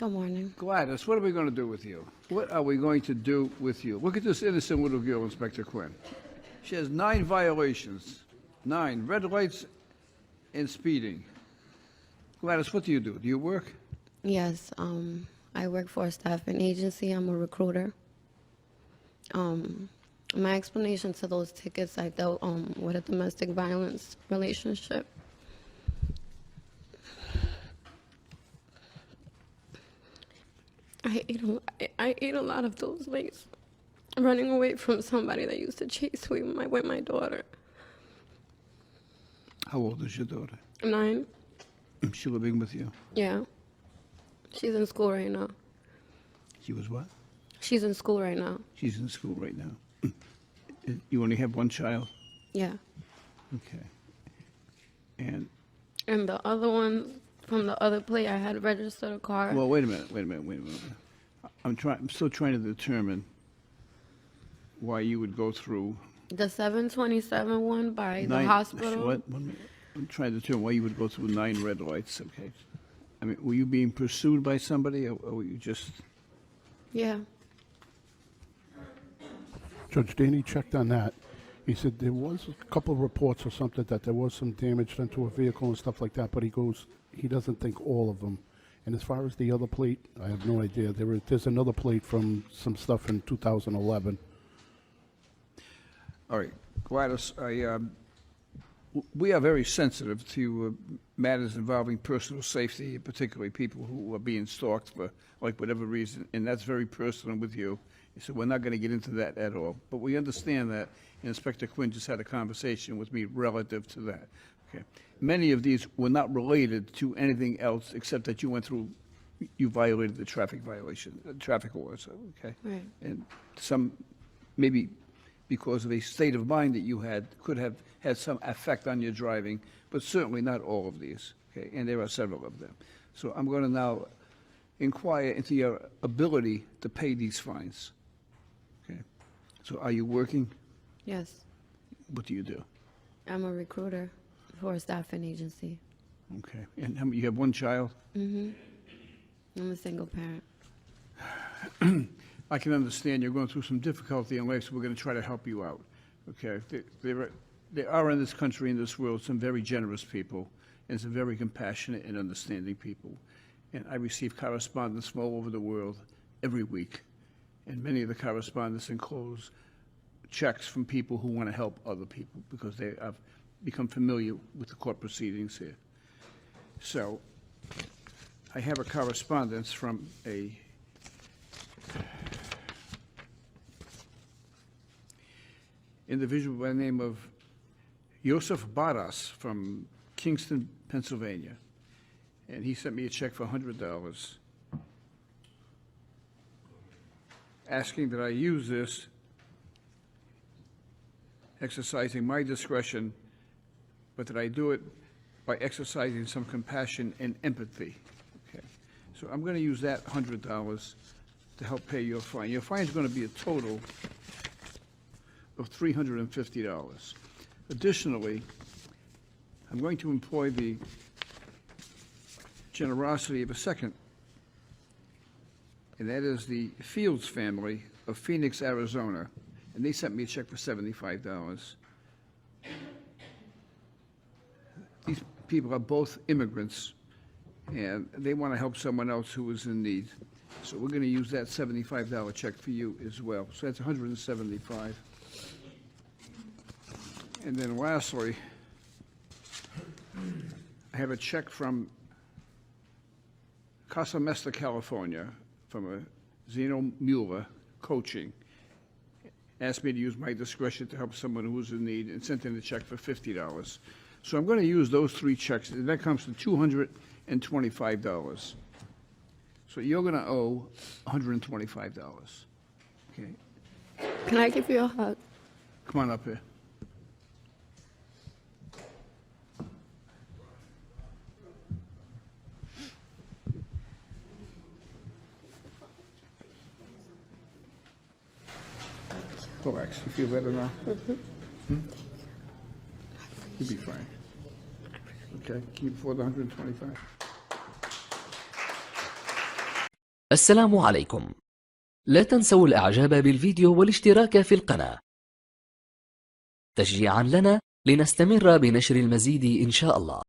Good morning. Gladys, what are we going to do with you? What are we going to do with you? Look at this innocent little girl, Inspector Quinn. She has 9 violations, 9 red lights and speeding. Gladys, what do? Do you work? Yes, I work for a staffing agency. I'm a recruiter. My explanation to those tickets, I dealt with a domestic violence relationship. I ate a lot of those lights, running away from somebody that used to chase me with my daughter. How old is your daughter? 9. Is she living with you? Yeah. She's in school right now. She was what? She's in school right now. She's in school right now. You only have one child? Yeah. Okay. And the other one, from the other plate, I had registered a car. well, wait a minute. I'm still trying to determine why you would go through The 727 one by the 9 hospital. What? 1 minute. I'm trying to determine why you would go through 9 red lights. Okay. I mean, were you being pursued by somebody, or were you just? Yeah. Judge Daney checked on that. He said there was a couple of reports or something that there was some damage done to a vehicle and stuff like that, but he doesn't think all of them. And as far as the other plate, I have no idea. There's another plate from some stuff in 2011. All right, Gladys, we are very sensitive to matters involving personal safety, particularly people who are being stalked for like whatever reason, and that's very personal with you. So we're not going to get into that at all. But we understand that, and Inspector Quinn just had a conversation with me relative to that. Okay. Many of these were not related to anything else except that you violated the traffic laws, okay? Right. And some, maybe because of a state of mind that you had, could have had some effect on your driving, but certainly not all of these, okay? And there are several of them. So I'm going to now inquire into your ability to pay these fines, okay? So are you working? Yes. What do you do? I'm a recruiter for a staffing agency. Okay. And how many, you have one child? Mm-hmm. I'm a single parent. I can understand you're going through some difficulty in life, so we're going to try to help you out. Okay? There are in this country, in this world, some very generous people and some very compassionate and understanding people. And I receive correspondence from all over the world every week. And many of the correspondence enclose checks from people who want to help other people because they have become familiar with the court proceedings here. So I have a correspondence from a individual by the name of Joseph Barras from Kingston, Pennsylvania. And he sent me a check for $100 asking that I use this, exercising my discretion, but that I do it by exercising some compassion and empathy. Okay. So I'm going to use that $100 to help pay your fine. Your fine is going to be a total of $350. Additionally, I'm going to employ the generosity of a second, and that is the Fields family of Phoenix, Arizona, and they sent me a check for $75. These people are both immigrants, and they want to help someone else who is in need. So we're going to use that $75 check for you as well. So that's $175. And then lastly, I have a check from Casa Mesta, California, from a Zeno Mueller Coaching. Asked me to use my discretion to help someone who's in need and sent in a check for $50. So I'm going to use those 3 checks, and that comes to $225. So you're going to owe $125. Okay. Can I give you a hug? Come on up here. Relax. You feel better now? Mm-hmm. You'll be fine. Okay. Can you afford the $125? السلام عليكم. لا تنسوا الإعجاب بالفيديو والاشتراك في القناة تشجيعا لنا لنستمر بنشر المزيد إن شاء الله.